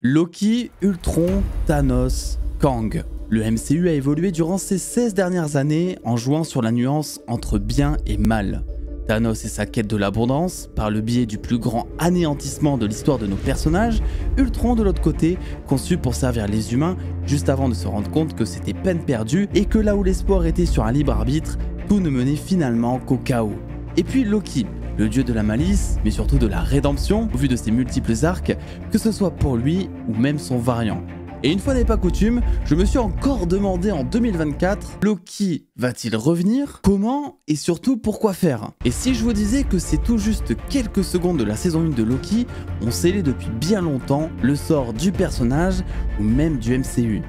Loki, Ultron, Thanos, Kang. Le MCU a évolué durant ces 16 dernières années en jouant sur la nuance entre bien et mal. Thanos et sa quête de l'abondance, par le biais du plus grand anéantissement de l'histoire de nos personnages, Ultron de l'autre côté, conçu pour servir les humains, juste avant de se rendre compte que c'était peine perdue et que là où l'espoir était sur un libre arbitre, tout ne menait finalement qu'au chaos. Et puis Loki, le dieu de la malice, mais surtout de la rédemption, au vu de ses multiples arcs, que ce soit pour lui ou même son variant. Et une fois n'est pas coutume, je me suis encore demandé en 2024, Loki va-t-il revenir? Comment? Et surtout pourquoi faire? Et si je vous disais que c'est tout juste quelques secondes de la saison 1 de Loki, on scellait depuis bien longtemps le sort du personnage ou même du MCU.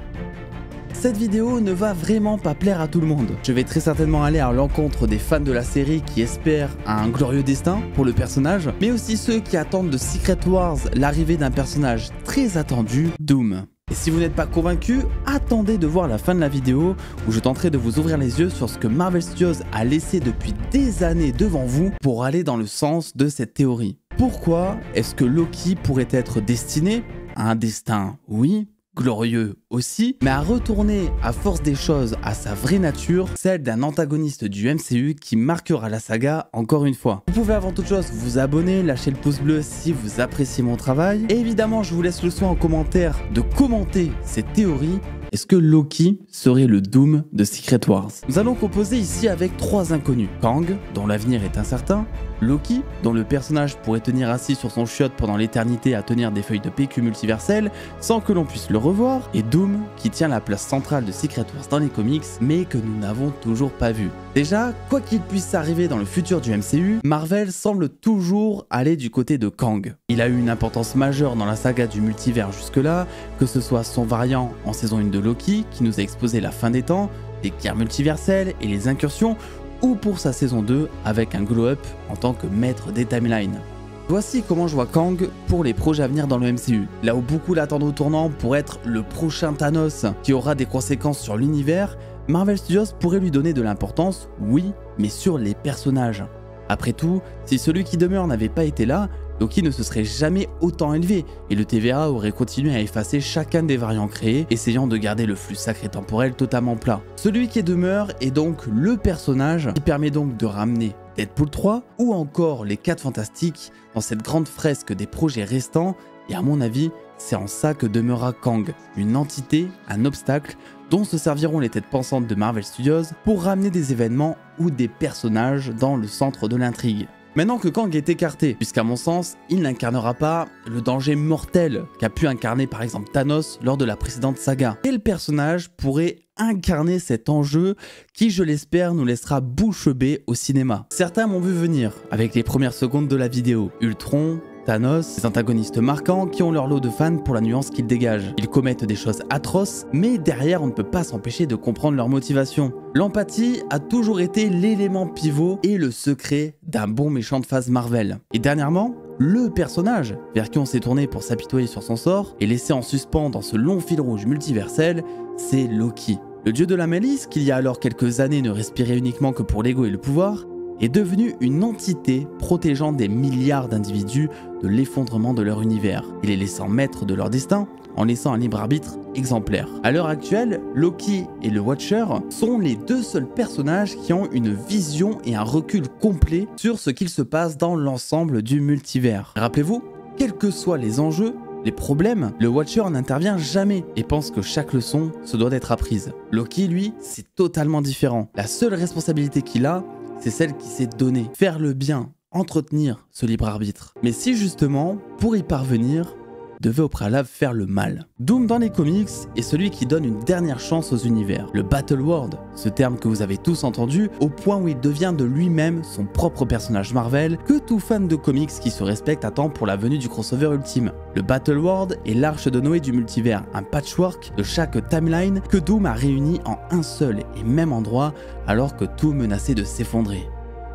Cette vidéo ne va vraiment pas plaire à tout le monde. Je vais très certainement aller à l'encontre des fans de la série qui espèrent un glorieux destin pour le personnage, mais aussi ceux qui attendent de Secret Wars l'arrivée d'un personnage très attendu, Doom. Et si vous n'êtes pas convaincu, attendez de voir la fin de la vidéo où je tenterai de vous ouvrir les yeux sur ce que Marvel Studios a laissé depuis des années devant vous pour aller dans le sens de cette théorie. Pourquoi est-ce que Loki pourrait être destiné à un destin, oui, glorieux aussi, mais à retourner à force des choses à sa vraie nature, celle d'un antagoniste du MCU qui marquera la saga encore une fois. Vous pouvez avant toute chose vous abonner, lâcher le pouce bleu si vous appréciez mon travail, et évidemment je vous laisse le soin en commentaire de commenter cette théorie. Est-ce que Loki serait le Doom de Secret Wars? Nous allons composer ici avec trois inconnus. Kang, dont l'avenir est incertain, Loki, dont le personnage pourrait tenir assis sur son chiotte pendant l'éternité à tenir des feuilles de PQ multiverselles sans que l'on puisse le revoir, et Doom, qui tient la place centrale de Secret Wars dans les comics, mais que nous n'avons toujours pas vu. Déjà, quoi qu'il puisse arriver dans le futur du MCU, Marvel semble toujours aller du côté de Kang. Il a eu une importance majeure dans la saga du multivers jusque-là, que ce soit son variant en saison 1 de Loki, qui nous a exposé la fin des temps, les guerres multiverselles et les incursions, ou pour sa saison 2 avec un glow-up en tant que maître des timelines. Voici comment je vois Kang pour les projets à venir dans le MCU. Là où beaucoup l'attendent au tournant pour être le prochain Thanos qui aura des conséquences sur l'univers, Marvel Studios pourrait lui donner de l'importance, oui, mais sur les personnages. Après tout, si celui qui demeure n'avait pas été là, Loki ne se serait jamais autant élevé et le TVA aurait continué à effacer chacun des variants créés, essayant de garder le flux sacré temporel totalement plat. Celui qui demeure est donc le personnage qui permet donc de ramener Deadpool 3 ou encore les 4 Fantastiques dans cette grande fresque des projets restants, et à mon avis, c'est en ça que demeurera Kang, une entité, un obstacle dont se serviront les têtes pensantes de Marvel Studios pour ramener des événements ou des personnages dans le centre de l'intrigue. Maintenant que Kang est écarté, puisqu'à mon sens, il n'incarnera pas le danger mortel qu'a pu incarner par exemple Thanos lors de la précédente saga. Quel personnage pourrait incarner cet enjeu qui, je l'espère, nous laissera bouche bée au cinéma? Certains m'ont vu venir avec les premières secondes de la vidéo. Ultron, Thanos, des antagonistes marquants qui ont leur lot de fans pour la nuance qu'ils dégagent. Ils commettent des choses atroces, mais derrière on ne peut pas s'empêcher de comprendre leur motivation. L'empathie a toujours été l'élément pivot et le secret d'un bon méchant de phase Marvel. Et dernièrement, le personnage vers qui on s'est tourné pour s'apitoyer sur son sort et laissé en suspens dans ce long fil rouge multiversel, c'est Loki. Le dieu de la malice, qu'il y a alors quelques années ne respirait uniquement que pour l'ego et le pouvoir, est devenu une entité protégeant des milliards d'individus de l'effondrement de leur univers et les laissant maîtres de leur destin en laissant un libre arbitre exemplaire. À l'heure actuelle, Loki et le Watcher sont les deux seuls personnages qui ont une vision et un recul complet sur ce qu'il se passe dans l'ensemble du multivers. Rappelez-vous, quels que soient les enjeux, les problèmes, le Watcher n'intervient jamais et pense que chaque leçon se doit d'être apprise. Loki, lui, c'est totalement différent. La seule responsabilité qu'il a, c'est celle qui s'est donnée. Faire le bien, entretenir ce libre arbitre. Mais si justement, pour y parvenir, devait au préalable faire le mal. Doom dans les comics est celui qui donne une dernière chance aux univers. Le Battle World, ce terme que vous avez tous entendu, au point où il devient de lui-même son propre personnage Marvel que tout fan de comics qui se respecte attend pour la venue du crossover ultime. Le Battle World est l'arche de Noé du multivers, un patchwork de chaque timeline que Doom a réuni en un seul et même endroit alors que tout menaçait de s'effondrer.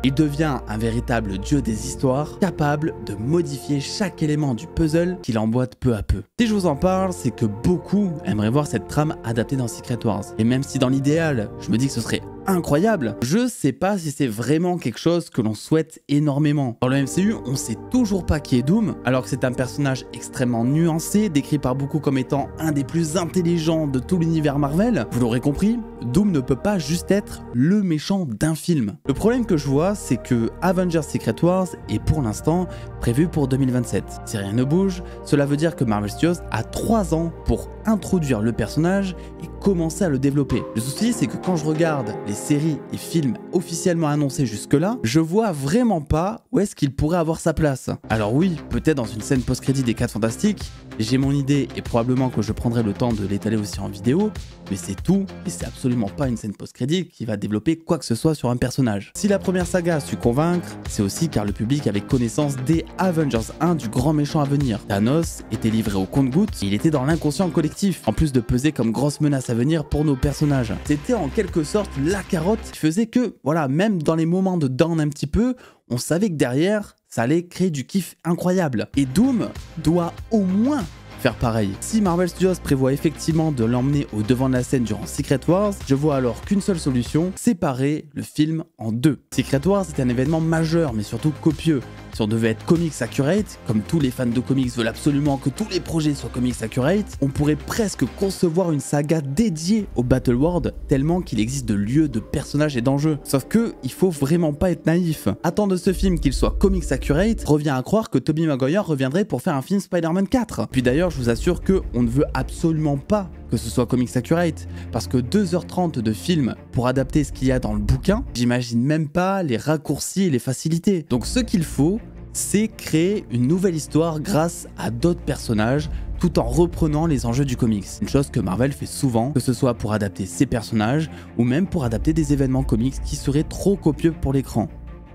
Il devient un véritable dieu des histoires, capable de modifier chaque élément du puzzle qu'il emboîte peu à peu. Si je vous en parle, c'est que beaucoup aimeraient voir cette trame adaptée dans Secret Wars. Et même si dans l'idéal, je me dis que ce serait incroyable. Je sais pas si c'est vraiment quelque chose que l'on souhaite énormément. Dans le MCU, on sait toujours pas qui est Doom, alors que c'est un personnage extrêmement nuancé, décrit par beaucoup comme étant un des plus intelligents de tout l'univers Marvel. Vous l'aurez compris, Doom ne peut pas juste être le méchant d'un film. Le problème que je vois, c'est que Avengers Secret Wars est pour l'instant prévu pour 2027. Si rien ne bouge, cela veut dire que Marvel Studios a 3 ans pour introduire le personnage et commencer à le développer. Le souci, c'est que quand je regarde les séries et films officiellement annoncés jusque-là, je vois vraiment pas où est-ce qu'il pourrait avoir sa place. Alors oui, peut-être dans une scène post-crédit des 4 Fantastiques, j'ai mon idée et probablement que je prendrai le temps de l'étaler aussi en vidéo, mais c'est tout et c'est absolument pas une scène post-crédit qui va développer quoi que ce soit sur un personnage. Si la première saga a su convaincre, c'est aussi car le public avait connaissance dès Avengers 1 du grand méchant à venir. Thanos était livré au compte-gouttes et il était dans l'inconscient collectif, en plus de peser comme grosse menace à venir pour nos personnages. C'était en quelque sorte la carotte qui faisait que, voilà, même dans les moments de down un petit peu, on savait que derrière, ça allait créer du kiff incroyable. Et Doom doit au moins faire pareil. Si Marvel Studios prévoit effectivement de l'emmener au devant de la scène durant Secret Wars, je vois alors qu'une seule solution, séparer le film en deux. Secret Wars est un événement majeur mais surtout copieux. Si on devait être comics accurate, comme tous les fans de comics veulent absolument que tous les projets soient comics accurate, on pourrait presque concevoir une saga dédiée au Battle World tellement qu'il existe de lieux, de personnages et d'enjeux. Sauf que il faut vraiment pas être naïf. Attendre de ce film qu'il soit comics accurate revient à croire que Tobey Maguire reviendrait pour faire un film Spider-Man 4. Puis d'ailleurs, je vous assure que on ne veut absolument pas que ce soit comics accurate, parce que 2h30 de film pour adapter ce qu'il y a dans le bouquin, j'imagine même pas les raccourcis et les facilités. Donc ce qu'il faut, c'est créer une nouvelle histoire grâce à d'autres personnages, tout en reprenant les enjeux du comics. Une chose que Marvel fait souvent, que ce soit pour adapter ses personnages, ou même pour adapter des événements comics qui seraient trop copieux pour l'écran.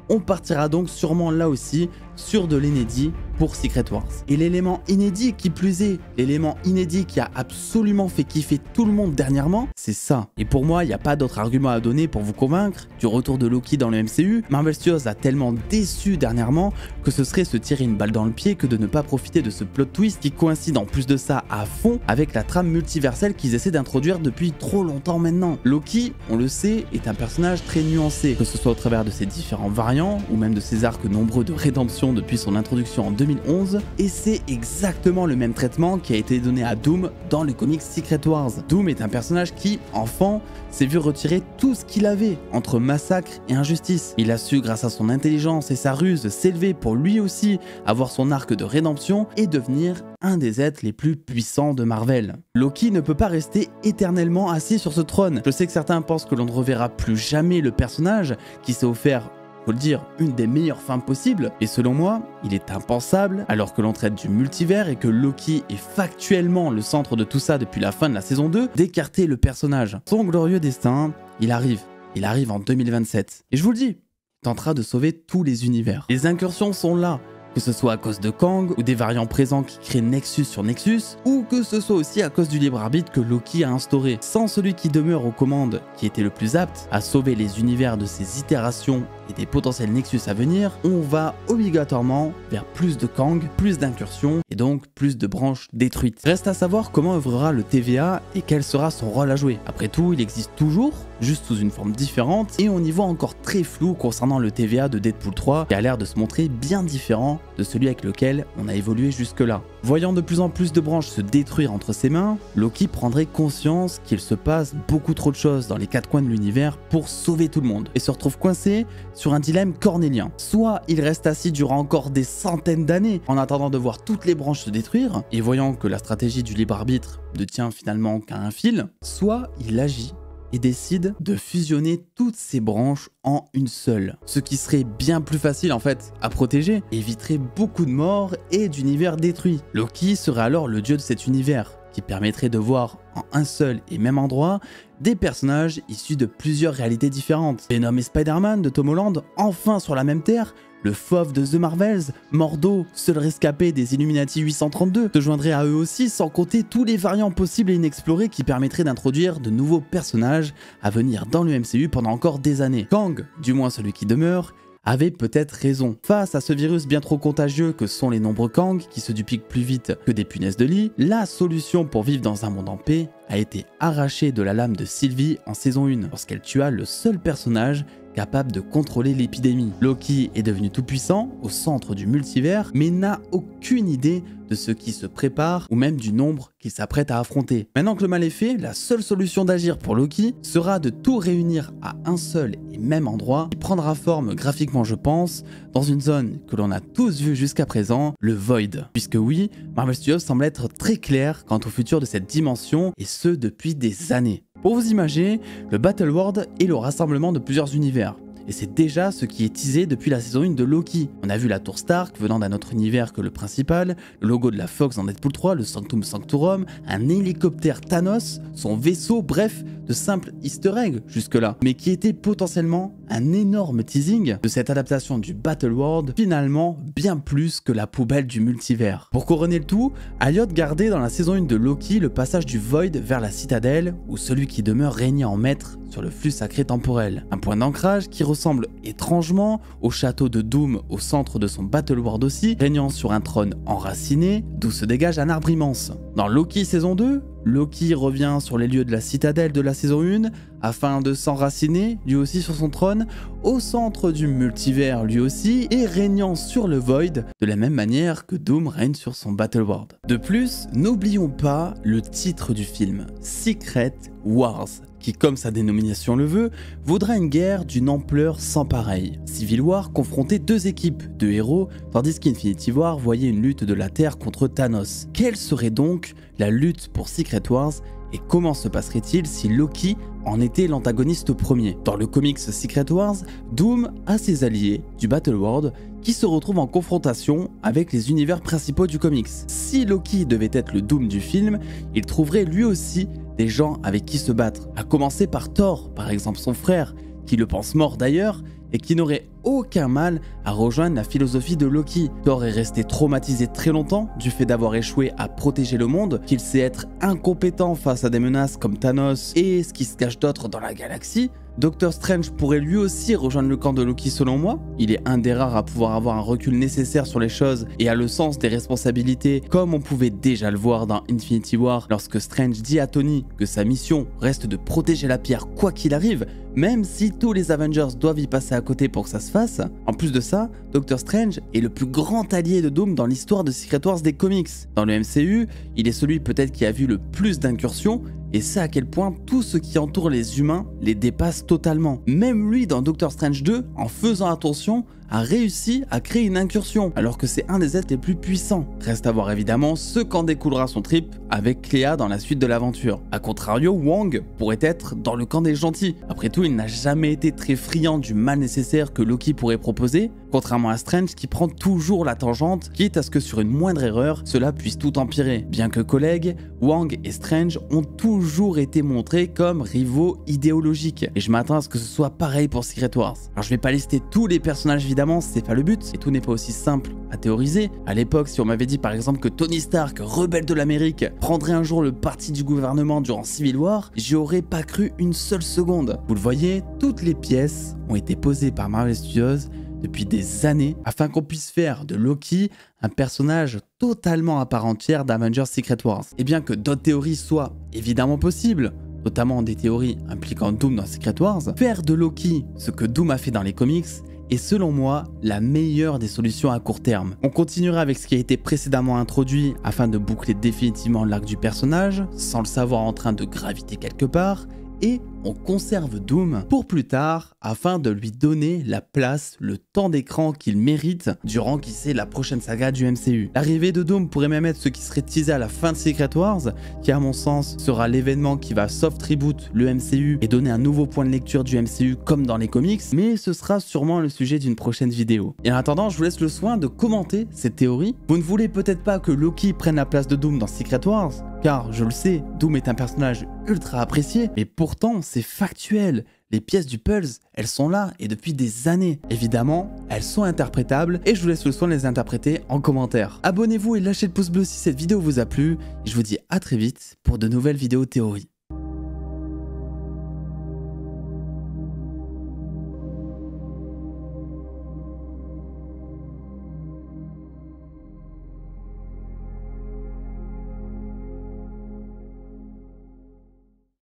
On partira donc sûrement là aussi sur de l'inédit pour Secret Wars. Et l'élément inédit qui plus est, l'élément inédit qui a absolument fait kiffer tout le monde dernièrement, c'est ça. Et pour moi, il n'y a pas d'autre argument à donner pour vous convaincre du retour de Loki dans le MCU. Marvel Studios a tellement déçu dernièrement que ce serait se tirer une balle dans le pied que de ne pas profiter de ce plot twist qui coïncide en plus de ça à fond avec la trame multiverselle qu'ils essaient d'introduire depuis trop longtemps maintenant. Loki, on le sait, est un personnage très nuancé, que ce soit au travers de ses différents variants ou même de ses arcs nombreux de rédemption depuis son introduction en 2011, et c'est exactement le même traitement qui a été donné à Doom dans le comics Secret Wars. Doom est un personnage qui, enfant, s'est vu retirer tout ce qu'il avait entre massacre et injustice. Il a su, grâce à son intelligence et sa ruse, s'élever pour lui aussi avoir son arc de rédemption et devenir un des êtres les plus puissants de Marvel. Loki ne peut pas rester éternellement assis sur ce trône. Je sais que certains pensent que l'on ne reverra plus jamais le personnage qui s'est offert, faut le dire, une des meilleures fins possibles, et selon moi, il est impensable, alors que l'on traite du multivers et que Loki est factuellement le centre de tout ça depuis la fin de la saison 2, d'écarter le personnage. Son glorieux destin, il arrive en 2027. Et je vous le dis, il tentera de sauver tous les univers. Les incursions sont là, que ce soit à cause de Kang ou des variants présents qui créent Nexus sur Nexus, ou que ce soit aussi à cause du libre arbitre que Loki a instauré. Sans celui qui demeure aux commandes, qui était le plus apte à sauver les univers de ces itérations et des potentiels Nexus à venir, on va obligatoirement vers plus de Kang, plus d'incursions et donc plus de branches détruites. Reste à savoir comment œuvrera le TVA et quel sera son rôle à jouer. Après tout, il existe toujours, juste sous une forme différente, et on y voit encore très flou concernant le TVA de Deadpool 3 qui a l'air de se montrer bien différent de celui avec lequel on a évolué jusque-là. Voyant de plus en plus de branches se détruire entre ses mains, Loki prendrait conscience qu'il se passe beaucoup trop de choses dans les 4 coins de l'univers pour sauver tout le monde, et se retrouve coincé sur un dilemme cornélien. Soit il reste assis durant encore des centaines d'années en attendant de voir toutes les branches se détruire, et voyant que la stratégie du libre arbitre ne tient finalement qu'à un fil, soit il agit et décide de fusionner toutes ces branches en une seule. Ce qui serait bien plus facile en fait à protéger, éviterait beaucoup de morts et d'univers détruits. Loki serait alors le dieu de cet univers, qui permettrait de voir en un seul et même endroit des personnages issus de plusieurs réalités différentes. Venom et Spider-Man de Tom Holland, enfin sur la même terre, le fauve de The Marvels, Mordo, seul rescapé des Illuminati 832, se joindrait à eux aussi, sans compter tous les variants possibles et inexplorés qui permettraient d'introduire de nouveaux personnages à venir dans le MCU pendant encore des années. Kang, du moins celui qui demeure, avait peut-être raison. Face à ce virus bien trop contagieux que sont les nombreux Kang qui se dupliquent plus vite que des punaises de lit, la solution pour vivre dans un monde en paix a été arrachée de la lame de Sylvie en saison 1 lorsqu'elle tua le seul personnage capable de contrôler l'épidémie. Loki est devenu tout puissant au centre du multivers mais n'a aucune idée de ce qui se prépare ou même du nombre qu'il s'apprête à affronter. Maintenant que le mal est fait, la seule solution d'agir pour Loki sera de tout réunir à un seul et même endroit qui prendra forme graphiquement je pense dans une zone que l'on a tous vue jusqu'à présent, le Void. Puisque oui, Marvel Studios semble être très clair quant au futur de cette dimension et ce depuis des années. Pour vous imaginer, le Battle World est le rassemblement de plusieurs univers. Et c'est déjà ce qui est teasé depuis la saison 1 de Loki. On a vu la tour Stark venant d'un autre univers que le principal, le logo de la Fox dans Deadpool 3, le Sanctum Sanctorum, un hélicoptère Thanos, son vaisseau, bref, de simples easter eggs jusque-là, mais qui était potentiellement un énorme teasing de cette adaptation du Battle World, finalement bien plus que la poubelle du multivers. Pour couronner le tout, Elliot gardait dans la saison 1 de Loki le passage du Void vers la citadelle, où celui qui demeure régnait en maître sur le flux sacré temporel. Un point d'ancrage qui ressemble étrangement au château de Doom au centre de son Battle World aussi, régnant sur un trône enraciné, d'où se dégage un arbre immense. Dans Loki saison 2, Loki revient sur les lieux de la citadelle de la saison 1 afin de s'enraciner lui aussi sur son trône, au centre du multivers lui aussi, et régnant sur le Void de la même manière que Doom règne sur son Battle World. De plus, n'oublions pas le titre du film, Secret Wars, qui comme sa dénomination le veut, vaudra une guerre d'une ampleur sans pareille. Civil War confrontait deux équipes de héros, tandis qu'Infinity War voyait une lutte de la Terre contre Thanos. Quelle serait donc la lutte pour Secret Wars et comment se passerait-il si Loki en était l'antagoniste premier? Dans le comics Secret Wars, Doom a ses alliés du Battle World qui se retrouvent en confrontation avec les univers principaux du comics. Si Loki devait être le Doom du film, il trouverait lui aussi des gens avec qui se battre, à commencer par Thor, par exemple son frère, qui le pense mort d'ailleurs, et qui n'aurait aucun mal à rejoindre la philosophie de Loki. Thor est resté traumatisé très longtemps du fait d'avoir échoué à protéger le monde, qu'il sait être incompétent face à des menaces comme Thanos et ce qui se cache d'autre dans la galaxie. Doctor Strange pourrait lui aussi rejoindre le camp de Loki selon moi. Il est un des rares à pouvoir avoir un recul nécessaire sur les choses et a le sens des responsabilités, comme on pouvait déjà le voir dans Infinity War lorsque Strange dit à Tony que sa mission reste de protéger la pierre quoi qu'il arrive, même si tous les Avengers doivent y passer à côté pour que ça se fasse. En plus de ça, Doctor Strange est le plus grand allié de Doom dans l'histoire de Secret Wars des comics. Dans le MCU, il est celui peut-être qui a vu le plus d'incursions, et c'est à quel point tout ce qui entoure les humains les dépasse totalement. Même lui dans Doctor Strange 2, en faisant attention, a réussi à créer une incursion, alors que c'est un des êtres les plus puissants. Reste à voir évidemment ce qu'en découlera son trip avec Clea dans la suite de l'aventure. A contrario, Wong pourrait être dans le camp des gentils. Après tout, il n'a jamais été très friand du mal nécessaire que Loki pourrait proposer, contrairement à Strange qui prend toujours la tangente, quitte à ce que sur une moindre erreur, cela puisse tout empirer. Bien que collègues, Wong et Strange ont toujours été montrés comme rivaux idéologiques, et je m'attends à ce que ce soit pareil pour Secret Wars. Alors je vais pas lister tous les personnages évidemment, c'est pas le but, et tout n'est pas aussi simple à théoriser. À l'époque, si on m'avait dit par exemple que Tony Stark, rebelle de l'Amérique, prendrait un jour le parti du gouvernement durant Civil War, j'y aurais pas cru une seule seconde. Vous le voyez, toutes les pièces ont été posées par Marvel Studios depuis des années afin qu'on puisse faire de Loki un personnage totalement à part entière d'Avengers Secret Wars. Et bien que d'autres théories soient évidemment possibles, notamment des théories impliquant Doom dans Secret Wars, faire de Loki ce que Doom a fait dans les comics est selon moi la meilleure des solutions à court terme. On continuera avec ce qui a été précédemment introduit afin de boucler définitivement l'arc du personnage, sans le savoir en train de graviter quelque part, et on conserve Doom pour plus tard afin de lui donner la place, le temps d'écran qu'il mérite durant qui sait la prochaine saga du MCU. L'arrivée de Doom pourrait même être ce qui serait teasé à la fin de Secret Wars, qui à mon sens sera l'événement qui va soft reboot le MCU et donner un nouveau point de lecture du MCU comme dans les comics, mais ce sera sûrement le sujet d'une prochaine vidéo. Et en attendant, je vous laisse le soin de commenter cette théorie. Vous ne voulez peut-être pas que Loki prenne la place de Doom dans Secret Wars, car je le sais, Doom est un personnage ultra apprécié, mais pourtant c'est factuel. Les pièces du puzzle, elles sont là et depuis des années. Évidemment, elles sont interprétables et je vous laisse le soin de les interpréter en commentaire. Abonnez-vous et lâchez le pouce bleu si cette vidéo vous a plu. Et je vous dis à très vite pour de nouvelles vidéos théories.